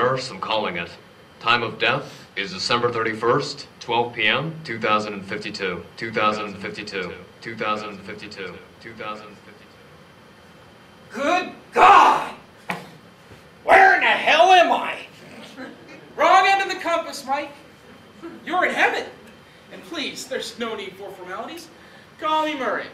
nurse. I'm calling it. Time of death is December 31st, 12 p.m., 2052. 2052. 2052. 2052. Good God! Where in the hell am I? Wrong end of the compass, Mike. You're in heaven. And please, there's no need for formalities. Call me Murray.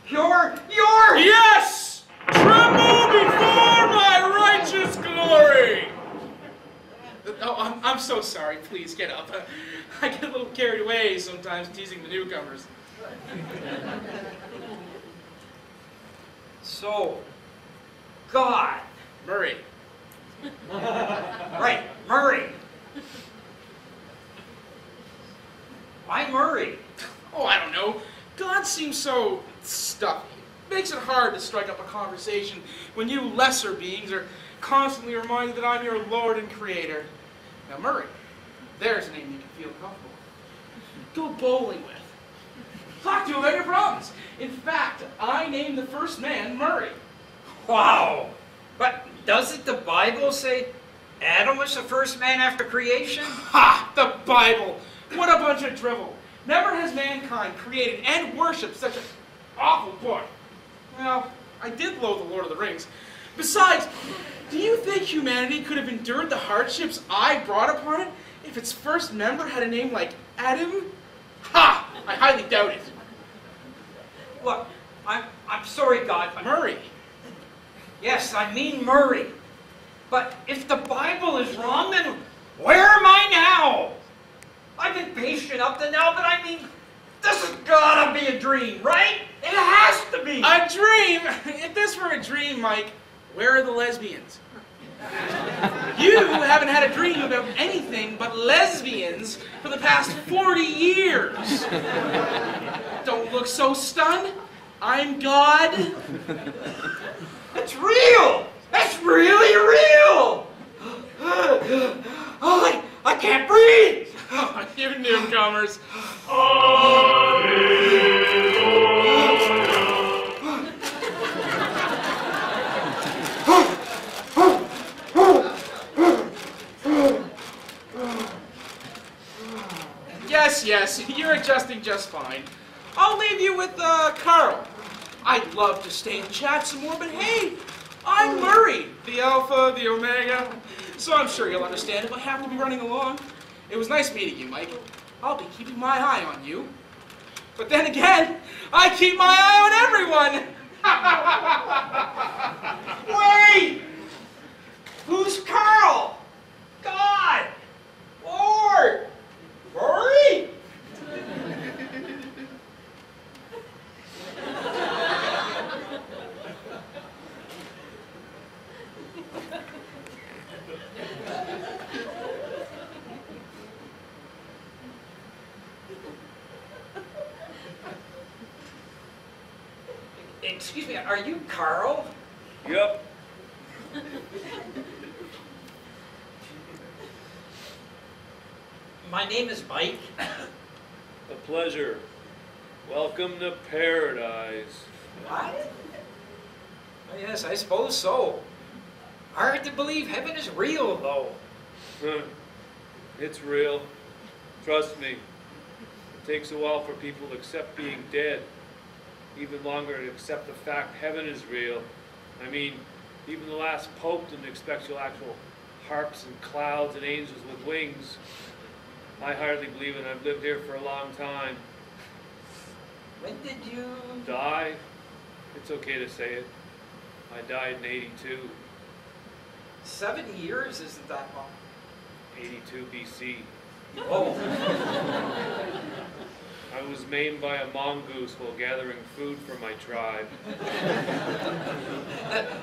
You're... Yes! Tremble before my righteous glory! Oh, I'm so sorry. Please, get up. I get a little carried away sometimes teasing the newcomers. So, God. Murray. Right, Murray. Why Murray? Oh, I don't know. God seems so stuffy. Makes it hard to strike up a conversation when you lesser beings are constantly reminded that I'm your Lord and Creator. Now, Murray, there's a name you can feel comfortable with. Go bowling with. Talk to him about your problems. In fact, I named the first man Murray. Wow. But doesn't the Bible say Adam was the first man after creation? Ha! The Bible! What a bunch of drivel. Never has mankind created and worshipped such an awful book. Well, I did loathe the Lord of the Rings. Besides, do you think humanity could have endured the hardships I brought upon it if its first member had a name like Adam? Ha! I highly doubt it. Look, I'm sorry, God, but... Murray. Yes, I mean Murray. But if the Bible is wrong, then where am I now? I've been patient up to now, but I mean, this has gotta be a dream, right? It has to be. A dream? If this were a dream, Mike, where are the lesbians? You haven't had a dream about anything but lesbians for the past 40 years. Don't look so stunned. I'm God. It's real! It's really real! Oh, I can't breathe! Oh, you newcomers. Yes, you're adjusting just fine. I'll leave you with Carl. I'd love to stay and chat some more, but hey, I'm Murray, the Alpha, the Omega, so I'm sure you'll understand if I have to be running along. It was nice meeting you, Mike. I'll be keeping my eye on you. But then again, I keep my eye on everyone! Wait! Who's Carl? God! Lord! Murray? Excuse me, are you Carl? Yep. My name is Mike. A pleasure. Welcome to paradise. What? Oh, yes, I suppose so. Hard to believe heaven is real, though. It's real. Trust me. It takes a while for people to accept being dead. Even longer to accept the fact heaven is real. I mean, even the last pope didn't expect you'll actual harps and clouds and angels with wings. I hardly believe it. I've lived here for a long time. When did you... Die? It's okay to say it. I died in 82. 70 years isn't that long. 82 BC. Oh. I was maimed by a mongoose while gathering food for my tribe.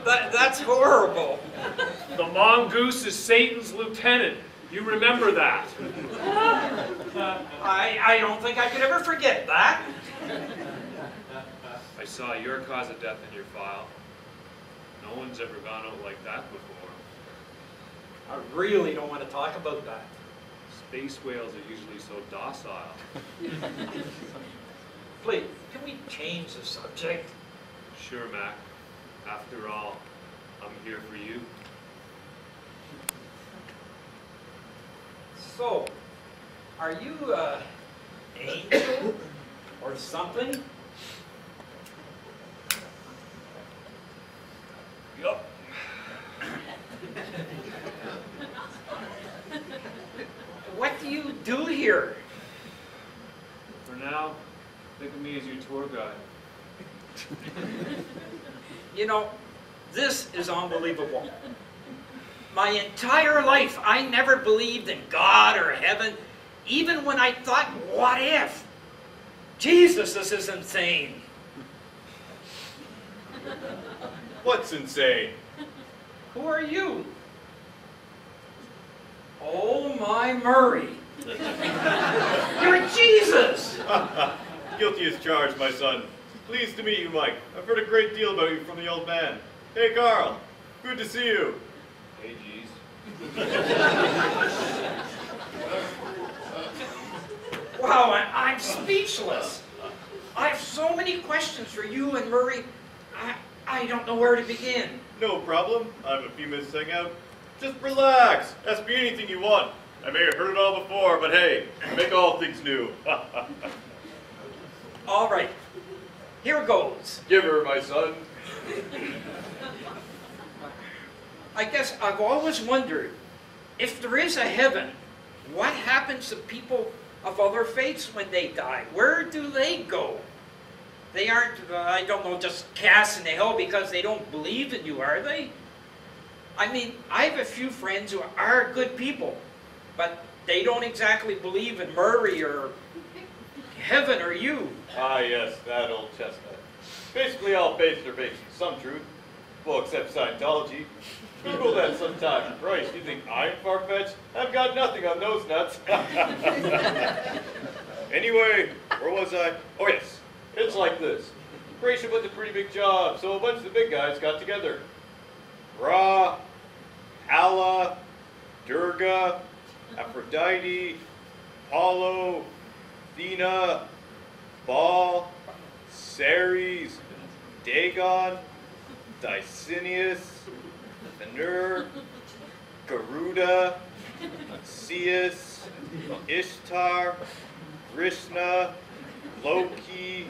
That's horrible. The mongoose is Satan's lieutenant. You remember that? I don't think I could ever forget that. I saw your cause of death in your file. No one's ever gone out like that before. I really don't want to talk about that. Space whales are usually so docile. Please, can we change the subject? Sure, Mac. After all, I'm here for you. So, are you an angel or something? Yup. What do you do here? For now, think of me as your tour guide. You know, this is unbelievable. My entire life, I never believed in God or heaven, even when I thought, what if? Jesus, this is insane. What's insane? Who are you? Oh my Murray. You're Jesus! Guilty as charged, my son. Pleased to meet you, Mike. I've heard a great deal about you from the old man. Hey, Carl. Good to see you. Hey, geez. Wow, I'm speechless. I have so many questions for you and Murray. I don't know where to begin. No problem. I have a few minutes to hang out. Just relax. Ask me anything you want. I may have heard it all before, but hey, make all things new. All right, here goes. Give her, my son. I guess I've always wondered, if there is a heaven, what happens to people of other faiths when they die? Where do they go? They aren't, I don't know, just cast in the hell because they don't believe in you, are they? I mean, I have a few friends who are good people, but they don't exactly believe in Murray or heaven or you. Ah, yes, that old chestnut. Basically, all faiths are based in some truth. Well, except Scientology. People that sometimes. Christ, you think I'm far-fetched? I've got nothing on those nuts. Anyway, where was I? Oh, yes. It's like this. Creation was a pretty big job, so a bunch of the big guys got together. Ra, Allah, Durga, Aphrodite, Apollo, Athena, Baal, Ceres, Dagon, Dicinius, Venur, Garuda, Zeus, Ishtar, Krishna, Loki,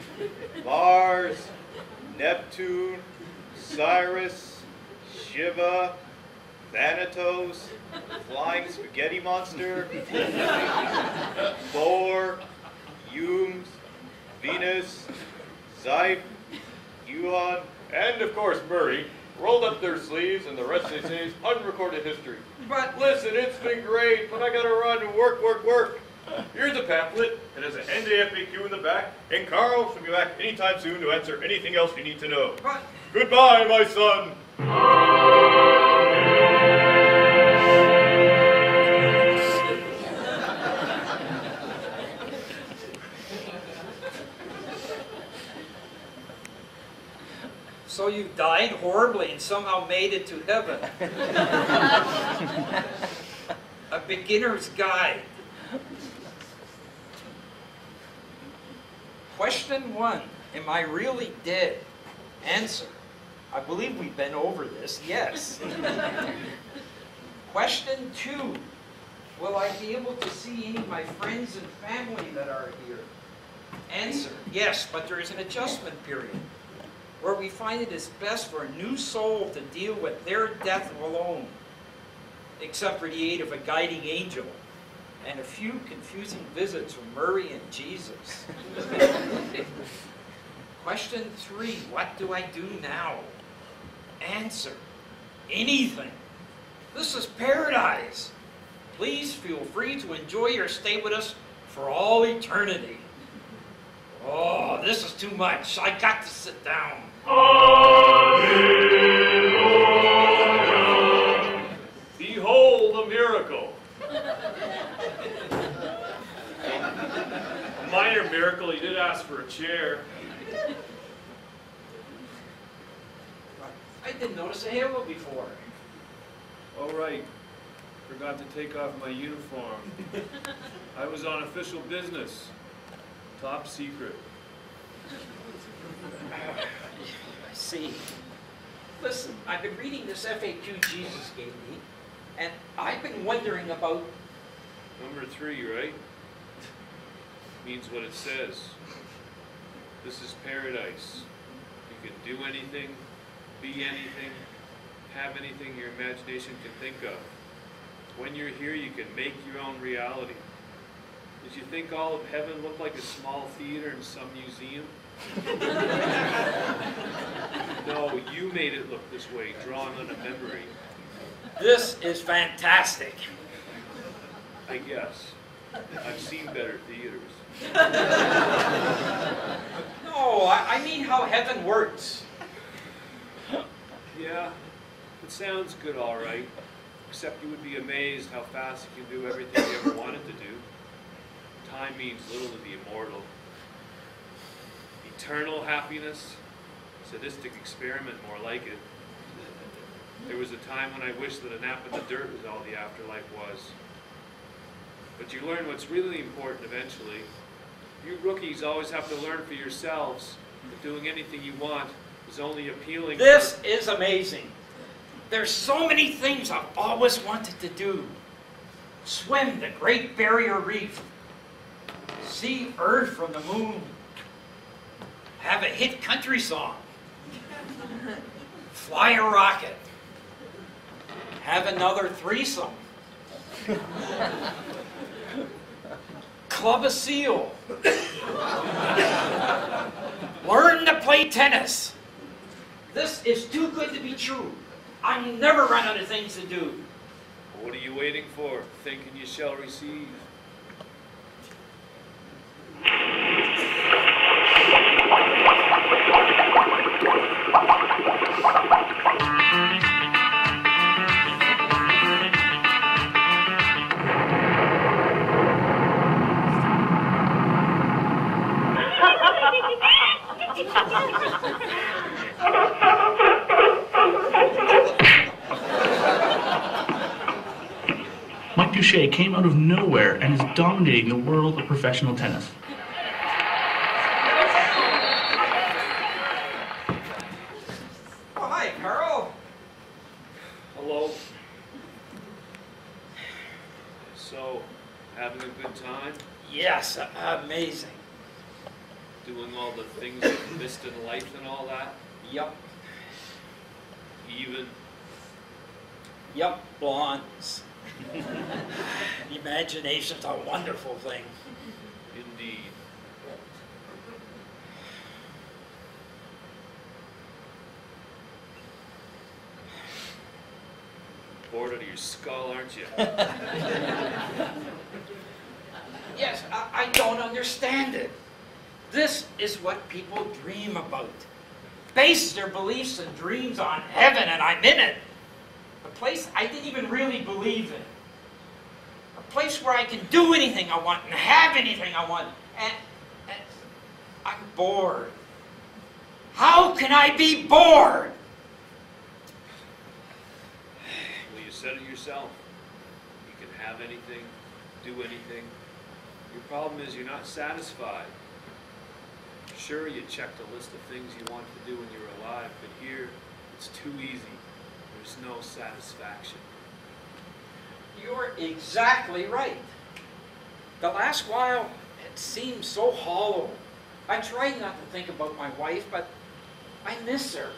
Mars, Neptune, Cyrus, Shiva, Thanatos, Flying Spaghetti Monster, Thor, Humes, Venus, Zype, Yuan, and of course Murray, rolled up their sleeves, and the rest they say is unrecorded history. But Listen, it's been great, but I gotta run and work. Here's a pamphlet. It has a Henday FAQ in the back, and Carl should be back anytime soon to answer anything else you need to know. But Goodbye, my son. so you died horribly and somehow made it to heaven. A beginner's guide. Question 1, am I really dead? Answer, I believe we've been over this, yes. Question 2, will I be able to see any of my friends and family that are here? Answer, yes, but there is an adjustment period where we find it is best for a new soul to deal with their death alone, except for the aid of a guiding angel and a few confusing visits from Murray and Jesus. Question 3, what do I do now? Answer, anything. This is paradise. Please feel free to enjoy your stay with us for all eternity. Oh, this is too much. I got to sit down. Behold a miracle. A minor miracle, he did ask for a chair. I didn't notice a halo before. Oh, right. Forgot to take off my uniform. I was on official business. Top secret. I see. Listen, I've been reading this FAQ Jesus gave me, and I've been wondering about Number 3, right? Means what it says. This is paradise. You can do anything, be anything, have anything your imagination can think of. When you're here, you can make your own reality. Did you think all of heaven looked like a small theater in some museum? No, you made it look this way, drawn on a memory. This is fantastic. I guess. I've seen better theaters. No, I mean how heaven works. Yeah, it sounds good, all right. Except you would be amazed how fast you can do everything you ever wanted to do. Time means little to the immortal. Eternal happiness? Sadistic experiment, more like it. There was a time when I wished that a nap in the dirt was all the afterlife was. But you learn what's really important eventually. You rookies always have to learn for yourselves that doing anything you want is only appealing. This is amazing. There's so many things I've always wanted to do. Swim the Great Barrier Reef. See Earth from the moon. Have a hit country song. Fly a rocket. Have another threesome. Club a seal. Learn to play tennis. This is too good to be true. I never run out of things to do. What are you waiting for? Thinking you shall receive. Mike Duche came out of nowhere and is dominating the world of professional tennis. Oh, hi, Carl. Hello. So, having a good time? Yes, amazing. Doing all the things you've missed in life and all that? Yup, Even? blondes. Imagination's a wonderful thing. Indeed. Bored out of your skull, aren't you? Yes, I don't understand it. This is what people dream about. Base their beliefs and dreams on heaven, and I'm in it. A place I didn't even really believe in. A place where I can do anything I want and have anything I want. And I'm bored. How can I be bored? Well, you said it yourself. You can have anything, do anything. Your problem is you're not satisfied. Sure, you checked a list of things you wanted to do when you were alive, but here, it's too easy. There's no satisfaction. You're exactly right. The last while, it seems so hollow. I tried not to think about my wife, but I miss her.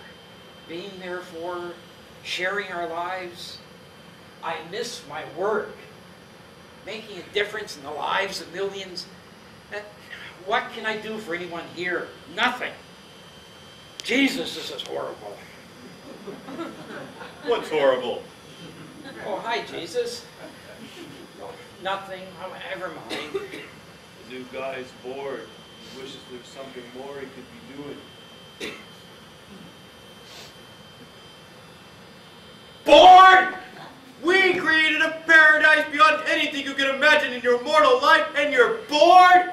Being there for her, sharing our lives. I miss my work. Making a difference in the lives of millions. What can I do for anyone here? Nothing. Jesus, this is horrible. What's horrible? Oh, hi, Jesus. Oh, nothing. Oh, never mind. The new guy's bored. He wishes there was something more he could be doing. Bored? We created a paradise beyond anything you can imagine in your mortal life, and you're bored?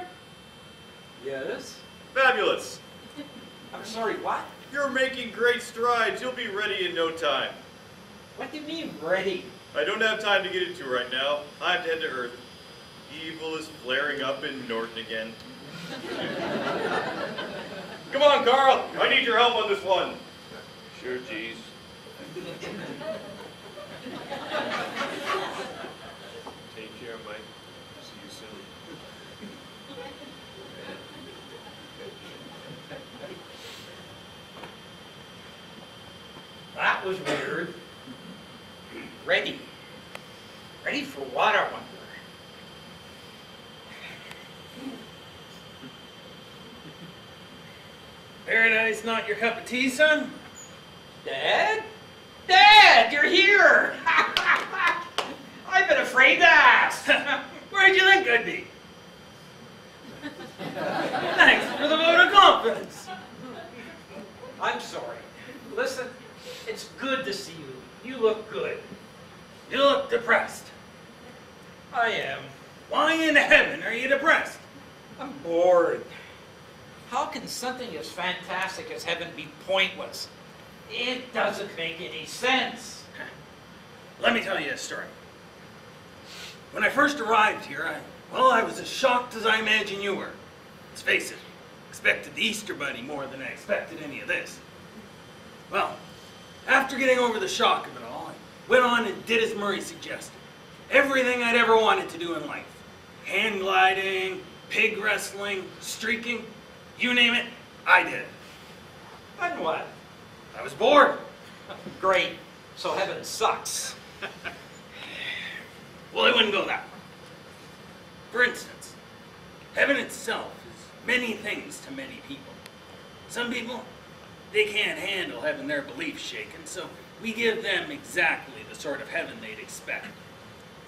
Yes? Fabulous. I'm sorry, what? You're making great strides. You'll be ready in no time. What do you mean, ready? I don't have time to get into right now. I have to head to Earth. Evil is flaring up in Norton again. Come on, Carl. I need your help on this one. Sure, geez. Take care, Mike. That was weird. Ready. Ready for what, I wonder? Paradise not your cup of tea, son? Dad? Dad, you're here! I've been afraid to ask. Where'd you think I'd be? Thanks for the vote of confidence. I'm sorry. Listen, it's good to see you. You look good. You look depressed. I am. Why in heaven are you depressed? I'm bored. How can something as fantastic as heaven be pointless? It doesn't make any sense. Let me tell you a story. When I first arrived here, I was as shocked as I imagine you were. Let's face it, expected the Easter Bunny more than I expected any of this. Well, after getting over the shock of it all, I went on and did as Murray suggested. Everything I'd ever wanted to do in life. Hand gliding, pig wrestling, streaking, you name it, I did it. Then what? I was bored. Great. So heaven sucks. Well, I wouldn't go that far. For instance, heaven itself is many things to many people. Some people, they can't handle having their beliefs shaken, so we give them exactly the sort of heaven they'd expect.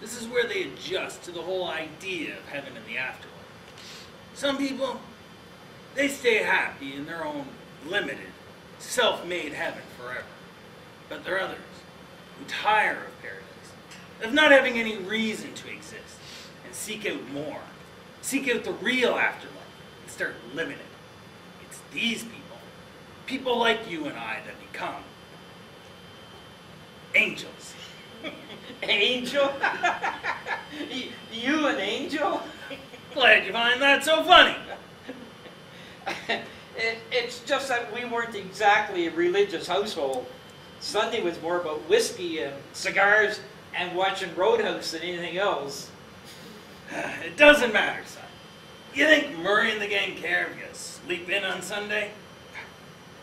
This is where they adjust to the whole idea of heaven and the afterlife. Some people, they stay happy in their own limited, self-made heaven forever. But there are others who tire of paradise, of not having any reason to exist, and seek out more. Seek out the real afterlife and start living it. It's these people, people like you and I, that become angels. Angel? You an angel? Glad you find that so funny. It's just that we weren't exactly a religious household. Sunday was more about whiskey and cigars and watching Roadhouse than anything else. It doesn't matter, son. You think Murray and the gang care if you sleep in on Sunday?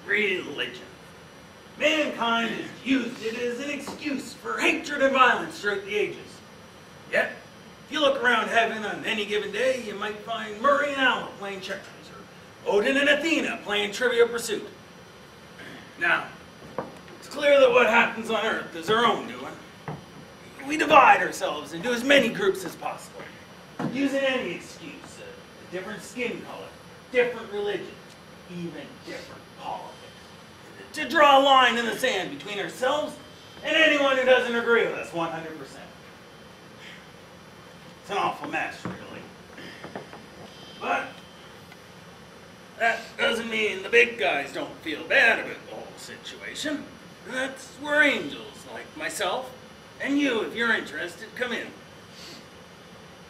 Religion. Mankind has used it as an excuse for hatred and violence throughout the ages. Yet, if you look around heaven on any given day, you might find Murray and Alma playing checkers, or Odin and Athena playing Trivial Pursuit. Now, it's clear that what happens on Earth is our own doing. We divide ourselves into as many groups as possible, using any excuse, a different skin color, different religion, even different politics, to draw a line in the sand between ourselves and anyone who doesn't agree with us 100%. It's an awful mess, really. But that doesn't mean the big guys don't feel bad about the whole situation. That's where angels like myself and you, if you're interested, come in.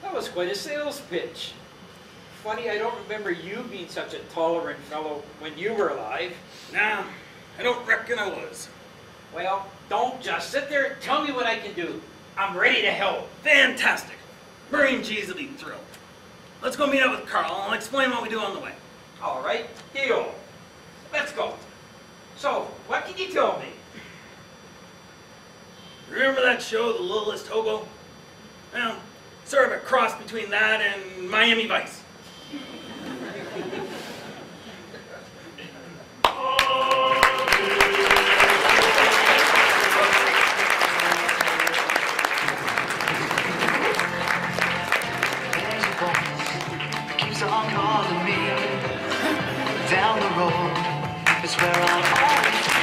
That was quite a sales pitch. Funny, I don't remember you being such a tolerant fellow when you were alive. Nah, I don't reckon I was. Well, don't just sit there and tell me what I can do. I'm ready to help. Fantastic. Murray and Cheese will be thrilled. Let's go meet up with Carl and I'll explain what we do on the way. All right, deal. Let's go. So, what can you tell me? Remember that show, The Littlest Hobo? Well, sort of a cross between that and Miami Vice. Keeps on calling me down the road. It's where I'll always be.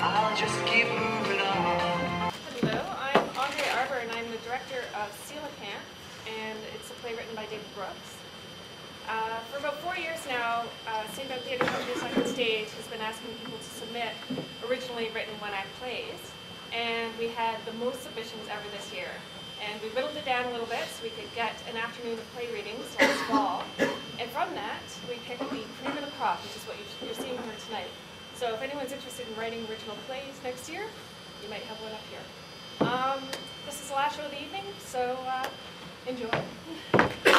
I'll just keep moving on. Hello, I'm Audrey Arbor and I'm the director of Coelacanth, and it's a play written by David Brooks. For about 4 years now, St. Ben Theatre Company Second Stage has been asking people to submit originally written one-act plays, and we had the most submissions ever this year. And we whittled it down a little bit so we could get an afternoon of play readings last fall. And from that, we picked the cream of the crop, which is what you're seeing here tonight. So if anyone's interested in writing original plays next year, you might have one up here. This is the last show of the evening, so enjoy.